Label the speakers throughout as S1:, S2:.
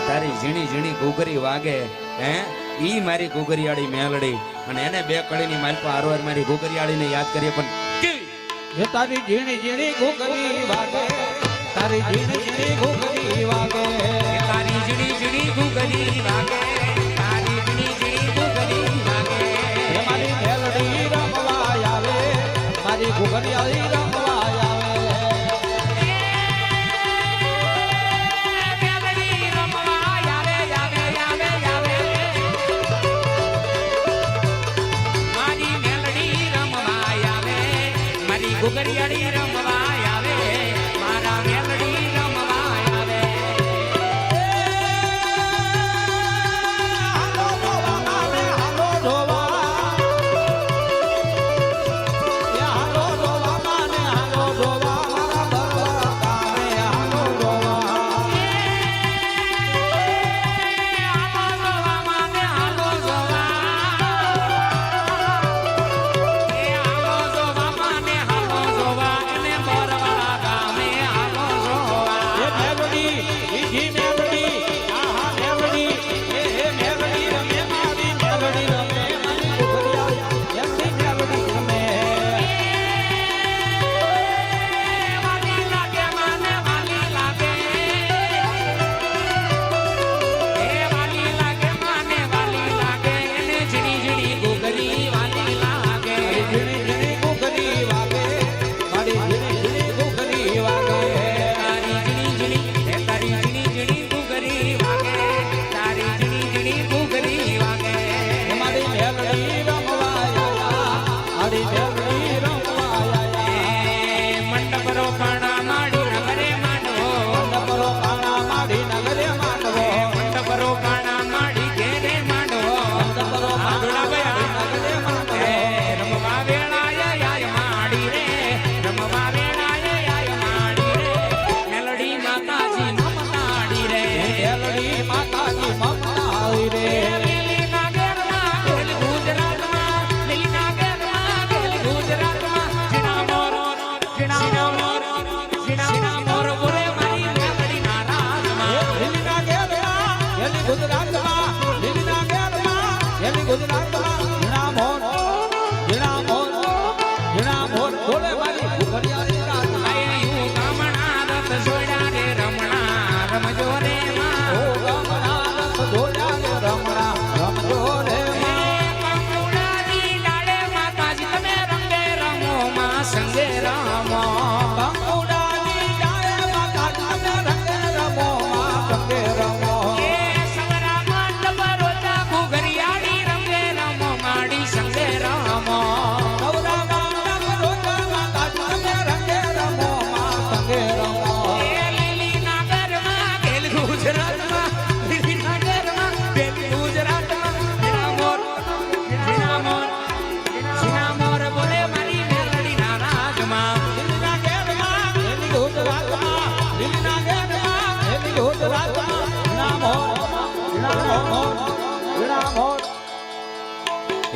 S1: તારી ઝીણી ઝીણી ઘૂઘરી વાગે હે ઈ મારી ઘૂઘરિયાળી મેલડી અને એને બે કળીની મારી પર આરોર મારી ઘૂઘરિયાળીને યાદ કરીએ પણ કેવી
S2: એ તારી ઝીણી ઝીણી ઘૂઘરી વાગે તારી ઝીણી ઝીણી ઘૂઘરી વાગે
S1: તારી ઝીણી ઝીણી ઘૂઘરી વાગે તારી ઝીણી ઝીણી ઘૂઘરી વાગે
S2: મારી મેલડી રમવા આવે મારી ઘૂઘરિયાળી રમવા આવે
S1: ઘૂઘરિયાળી રમવા આવે મારા મેલડી રમવા આવે
S2: હાલો જોવા મારે હાલો જોવા એ હાલો જોવા મારે હાલો જોવા મારા બરવા કામે હાલો જોવા
S1: હાલો જોવા મારે હાલો જોવા એ હાલો જોવા મારે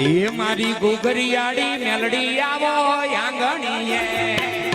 S1: એ મારી ઘૂઘરિયાળી મેલડી આવો આંગણીએ